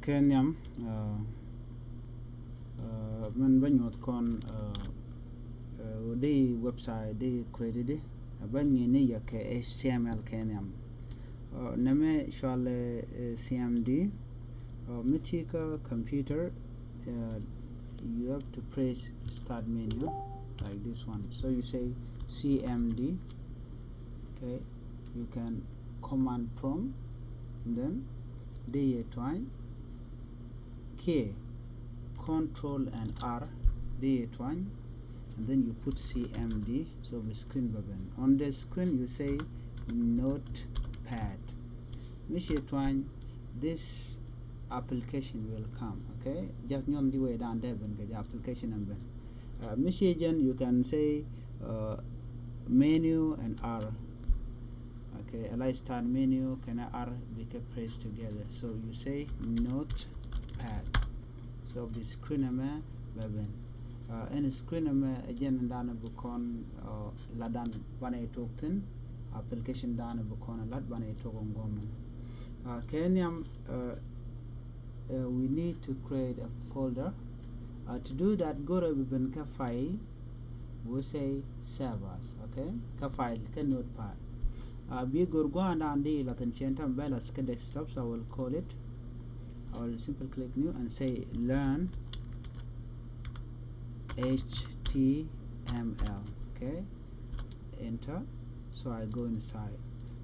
Kenyam man banyot kon the website they created banyi ni ya ke HTML Kenyam name shwale CMD mitika computer you have to press start menu like this one, so you say CMD. Okay, you can command prompt, then D twine K Control and R D twine, and then you put CMD. So the screen button on the screen you say notepad. Mishi twine this application will come. Okay, just nyon the way down there when the application number. Mishi again you can say menu and R. Okay, allow start menu can R be pressed together. So you say notepad. So the screen number button. Any screen number again dana bukon ladan bana tokten application dana bukon lad bana tokon gomen. Kenyam we need to create a folder. To do that, go to the file. We say servers. Okay, ka file ka notepad. Be go and the latin chantam belas ka desktop. So I will call it. I will simply click new and say learn HTML. Okay, enter. So I go inside.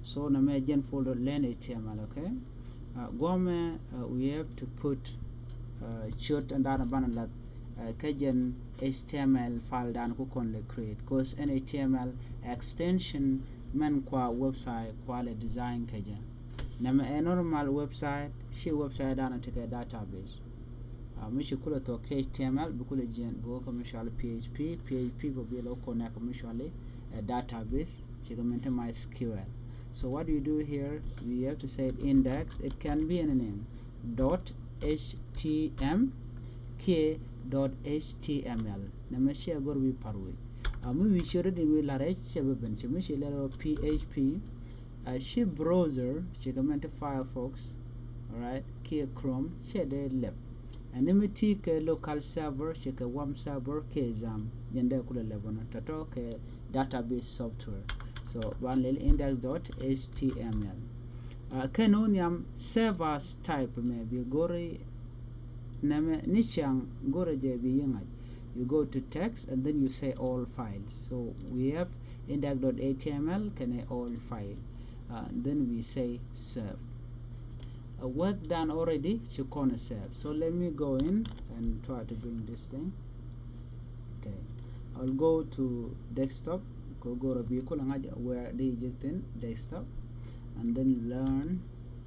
So na me gen folder learn HTML. Okay, we have to put short and dana banalat kajen HTML file dan ku kon le create because an HTML extension man kwa website kwa le design kajen na a normal website she website dana take a database mishi kula to HTML bukule jen bo commercial PHP bo be lo connect commercially a database she can maintain MySQL. So what do you do here? We have to say index. It can be any name .htm k.html namashi agor we parwe we should we la rech seven chemishi lero php she browser she comment Firefox, all right, k Chrome she de lep anonymity ke local server she ke warm server ke exam yende kula level tato ke database software. So one little index.html canonium servers type maybe gori name nichang gore jb yingaj. You go to text and then you say all files. So we have index.html can all file then we say serve. Work done already you can serve. So let me go in and try to bring this thing. Okay, I'll go to desktop, go to vehicle where they in desktop and then learn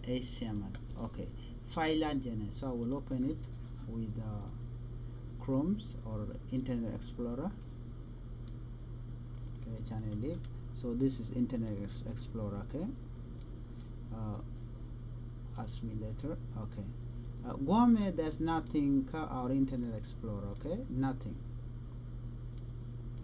HTML. Okay, file and so I will open it with Chrome's or Internet Explorer. Okay, channel leave. So this is Internet Explorer. Okay, ask me later. Okay, Guame there's nothing our Internet Explorer. Okay, nothing.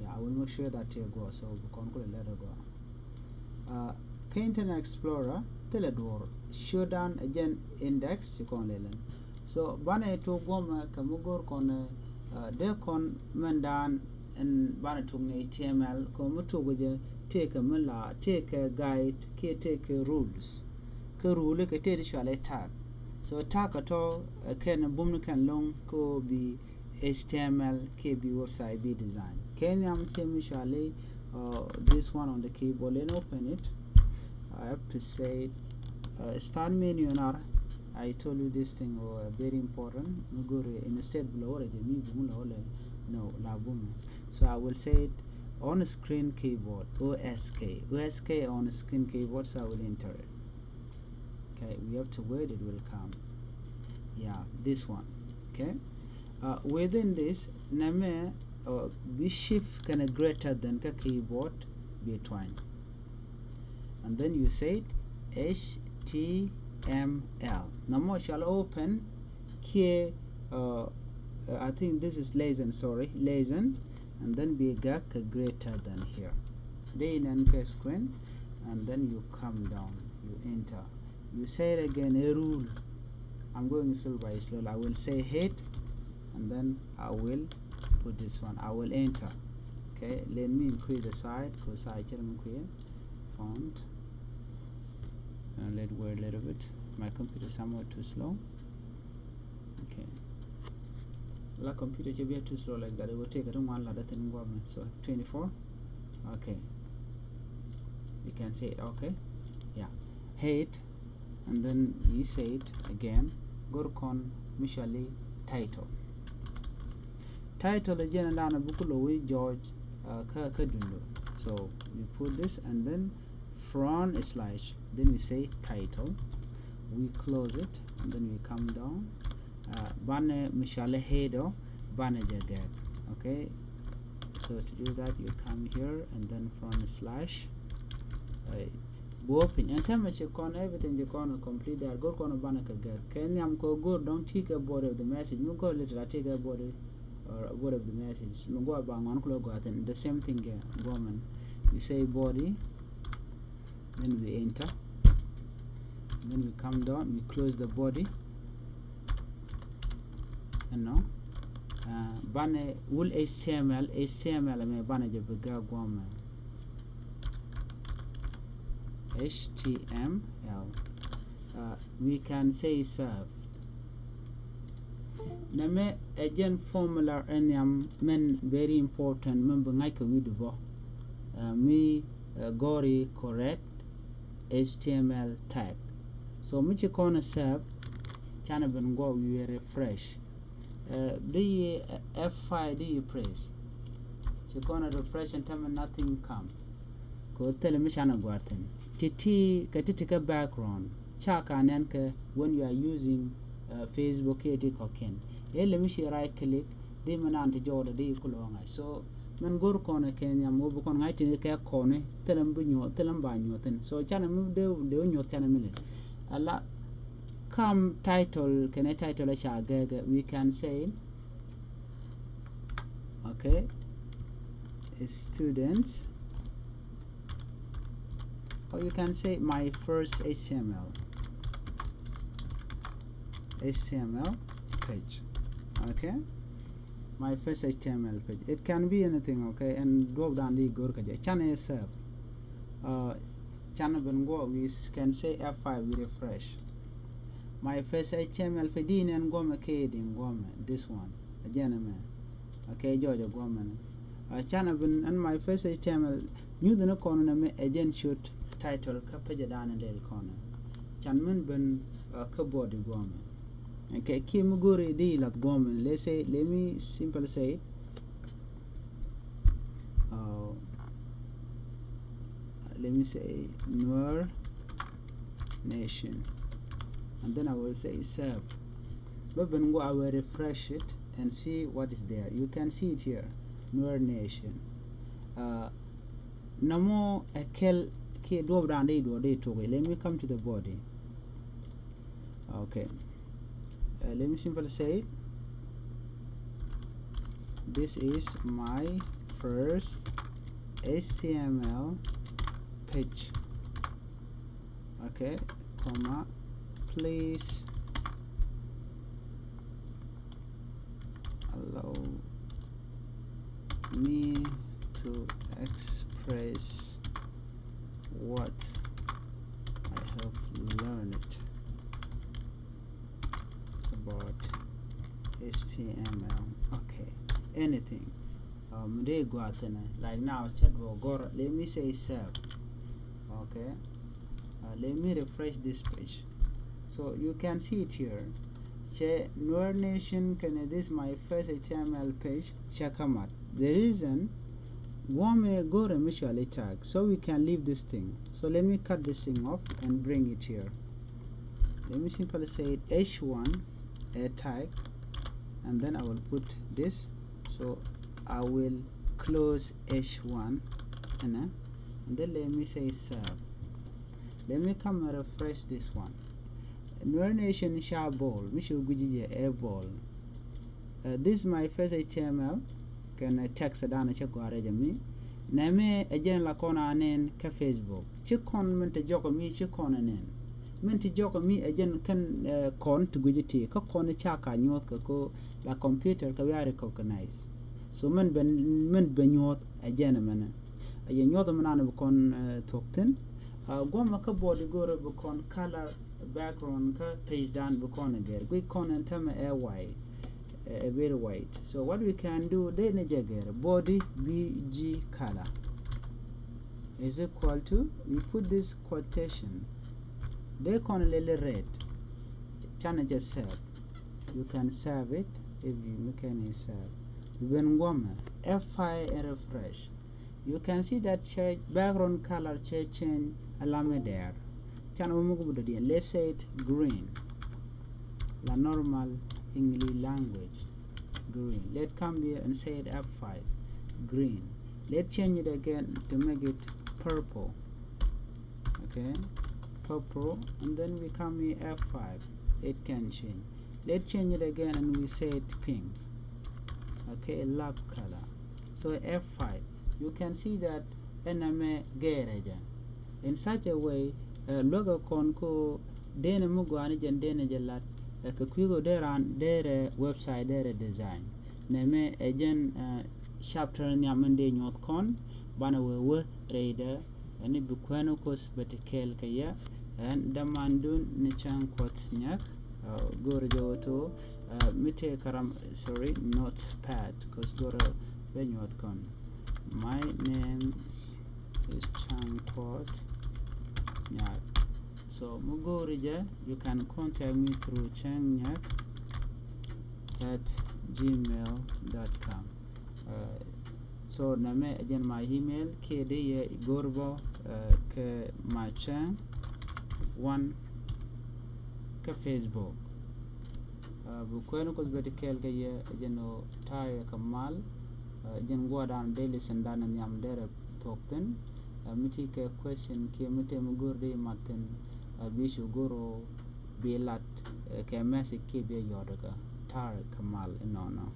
Yeah, I will make sure that you go. So we can let it go. Internet Explorer teledor shodan again index you can learn. So bana to goma kamugor kon de kon mandan and bana to HTML komuto goje take a mala take a guide ke take rules ke rule ke te shwale tag. So tag at all can boom can long ko be HTML ke be website be design. Can am shwale this one on the keyboard and open it. I have to say start menu and R. I told you this thing was very important. Instead below no labum. So I will say it on screen keyboard OSK on screen keyboard. So I will enter it. Okay, we have to wait. It will come. Yeah, this one. Okay. Within this, name be shift kind of greater than the keyboard be twine. And then you say HTML. Now shall open here. I think this is lesson. Sorry, lesson, and then be greater than here. Then enter screen, and then you come down. You enter. You say it again a rule. I'm going still by slow. I will say hit, and then I will put this one. I will enter. Okay, let me increase the size because I can create font and let it wait a little bit. My computer is somewhat too slow. Okay, la computer should be too slow like that. It will take one ladder thing. So 24. Okay, you can say it. Okay, yeah, hate, and then we say it again. Gorkon Michali title again, and a book George Kadundo. So we put this and then front slash, then we say title, we close it, and then we come down. Bane Michale Hedo Bane Jagag. Okay, so to do that you come here and then front slash. Open and time you con everything you can complete that. Go on a banaka gag. Can you go don't take a body of the message? You go little take a body or a word of the message. You go about 1 o'clock and the same thing here. Woman, we say body, then we enter, then we come down, we close the body, and now banner will HTML me banner the bigger woman. HTML. We can say serve. Name again formula and men very important. Remember, like we do. Me gory correct HTML tag. So much you can serve. Channel ben go we refresh. The F5 do you press? So gonna refresh and tell me nothing come. Go tell me shana guarten. Titi ka background chaka nanka when you are using Facebook eti koken ele mi right click de manante joda de kulonga so men gor kono Kenya mo bu kon ngaiti ka kone telam bu nyo telam ba nyoten so chana mi de nyo chana mi ala come title can a title cha gaga we can say okay students, or you can say my first HTML page. Okay, my first HTML page. It can be anything. Okay, and drop down the go channel serve. Channel go we can say F5 we refresh. My first HTML page and go make this one again. Okay, Georgia Gorman. Channel and my first HTML new the no corner me agent shoot title ka page down in the corner. Chanman ben keyboard Gorman. Okay, Kim Guri deal at Gorman. Let me simply say it. Let me say Noor Nation, and then I will say serve. But when I will refresh it and see what is there. You can see it here, Noor Nation. Namo akel ke do brande do de to. Let me come to the body. Okay. Let me simply say this is my first HTML page. Okay, comma, please allow me to express what I have learned about HTML. Okay, anything. They go out like now. Let me say serve. Okay. Let me refresh this page. So you can see it here. Noor Nation can this my first HTML page. Check out. The reason go mutually tag, so we can leave this thing. So let me cut this thing off and bring it here. Let me simply say H1 a tag, and then I will put this. So I will close H1 and then let me say serve. Let me come and refresh this one. Noor Nation share ball. We should go a ball. This is my first HTML. Can I text it down? Check go me. Name again la kona anen ka Facebook. Check comment joko me check on anen. men ti joko mi ajen kan kon to gujiti ka kon chaka nyot ko la computer ka we recognize so men ben nyot ajen men ye nyot men an kon tokten goma ka body gore bu kon color background ka page down bu kon ger we kon antama white very white. So what we can do then body bg color is equal to, we put this quotation, they can red channel just save, you can save it if you can save when f5 and refresh, you can see that background color change alame there channel let's say it green la normal English language green. Let's come here and say it F5 green. Let's change it again to make it purple. Okay, purple, and then we come here F5. It can change. Let's change it again and we say it pink. Okay, lab color. So F5. You can see that ename gereja. In such a way, logo konko dene mugwani jan dene jalat. Ka kwigo deran dere website dere design neme ejen chapter nyamende nyot kon bana we reader ani bukwano kos betikel kaya and damandun ni chan kwat nyak gorjo to mite karam sorry not pad cause goro benyot kon my name is chan kwat nyak. So Mugorija, you can contact me through changnyak@gmail.com. So name again my email kd gorbo ke machang 1 ke Facebook. Bukweno kos betikel ke ye jeno tayo kamal jen gwadan daily sendana nyam dere tokten miti ke question ke mite mugurde martin bishu goro belat ke message ke be yodaga tar kamal inono.